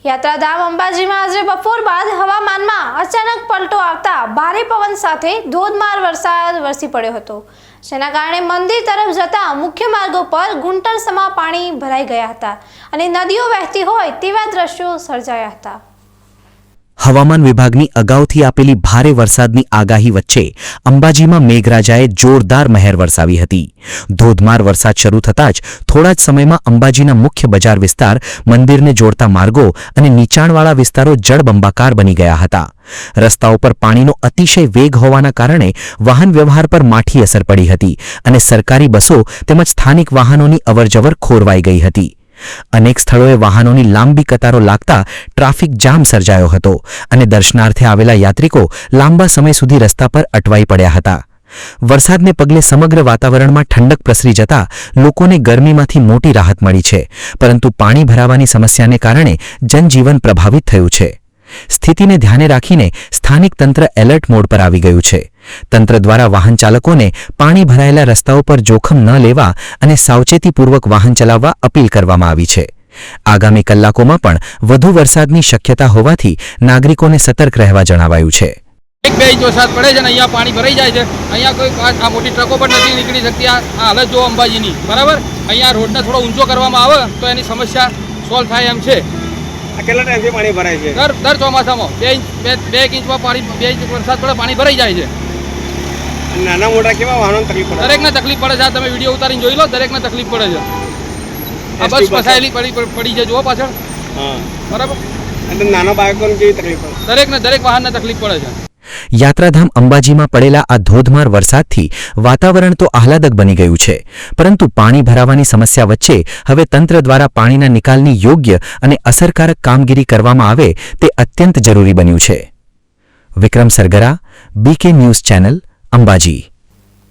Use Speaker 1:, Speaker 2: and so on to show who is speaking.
Speaker 1: યાત્રાધામ અંબાજીમાં આજે બપોર બાદ હવામાનમાં અચાનક પલટો આવતા ભારે પવન સાથે ધોધમાર વરસાદ વરસી પડ્યો હતો, જેના કારણે મંદિર તરફ જતા મુખ્ય માર્ગો પર ગુંટરસમા પાણી ભરાઈ ગયા હતા અને નદીઓ વહેતી હોય તેવા દ્રશ્યો સર્જાયા હતા।
Speaker 2: હવામાન વિભાગની અગાઉથી આપેલી ભારે વરસાદની આગાહી વચ્ચે અંબાજીમાં મેઘરાજાએ જોરદાર મહેર વરસાવી હતી। ધોધમાર વરસાદ શરૂ થતાં જ થોડા જ સમયમાં અંબાજીના મુખ્ય બજાર વિસ્તાર, મંદિરને જોડતા માર્ગો અને નીચાણવાળા વિસ્તારો જળબંબાકાર બની ગયા હતા। રસ્તાઓ પર પાણીનો અતિશય વેગ હોવાના કારણે વાહન વ્યવહાર પર માઠી અસર પડી હતી અને સરકારી બસો તેમજ સ્થાનિક વાહનોની અવરજવર ખોરવાઈ ગઈ હતી। અનેક સ્થળોએ વાહનોની લાંબી કતારો લાગતા ટ્રાફિક જામ સર્જાયો હતો અને દર્શનાર્થે આવેલા યાત્રિકો લાંબા સમય સુધી રસ્તા પર અટવાઈ પડ્યા હતા। વરસાદને પગલે સમગ્ર વાતાવરણમાં ઠંડક પ્રસરી જતા લોકોને ગરમીમાંથી મોટી રાહત મળી છે, પરંતુ પાણી ભરાવાની સમસ્યાને કારણે જનજીવન પ્રભાવિત થયું છે। સ્થિતિને ધ્યાને રાખીને સ્થાનિક તંત્ર એલર્ટ મોડ પર આવી ગયું છે। તંત્ર દ્વારા વાહન ચાલકોને પાણી ભરાયેલા રસ્તાઓ પર જોખમ ન લેવા અને સાવચેતીપૂર્વક વાહન ચલાવવા અપીલ કરવામાં આવી છે। આગામી કલાકોમાં પણ વધુ વરસાદની શક્યતા હોવાથી નાગરિકોને સતર્ક રહેવા જણાવાયું છે।
Speaker 3: 1-2 ઇંચ વરસાદ પડે છે અને અહીંયા પાણી ભરાઈ જાય છે। અહીંયા કોઈ આ મોટી ટ્રકો પણ નથી નીકળી શકતી। આ હાલત જો અંબાજીની, બરાબર। અહીંયા રોડને થોડો ઊંચો કરવામાં આવે તો એની સમસ્યા સોલ્વ થાય એમ છે।
Speaker 4: કેટલા ટાઈમથી પાણી ભરાય છે?
Speaker 3: દર ચોમાસામાં 2 ઇંચમાં પાણી, 2 ઇંચ વરસાદ પડે પાણી ભરાઈ જાય છે।
Speaker 4: નાના મોટા કેવા વાહનોને તકલીફ પડે?
Speaker 3: દરેકને તકલીફ પડે છે। આ તમે વિડીયો ઉતારીને જોઈ લો, દરેકને તકલીફ પડે છે। આ બસ ફસાયેલી પડી છે, જુઓ પાછળ,
Speaker 4: હા,
Speaker 3: બરાબર।
Speaker 4: અને નાના બાળકોને કેવી તકલીફ પડે?
Speaker 3: દરેક વાહનને તકલીફ પડે છે।
Speaker 2: યાત્રાધામ અંબાજીમાં પડેલા આ ધોધમાર વરસાદથી વાતાવરણ તો આહલાદક બની ગયું છે, પરંતુ પાણી ભરાવાની સમસ્યા વચ્ચે હવે તંત્ર દ્વારા પાણીના નિકાલની યોગ્ય અને અસરકારક કામગીરી કરવામાં આવે તે અત્યંત જરૂરી બન્યું છે। વિક્રમ સરગરા, BK ન્યૂઝ ચેનલ, અંબાજી।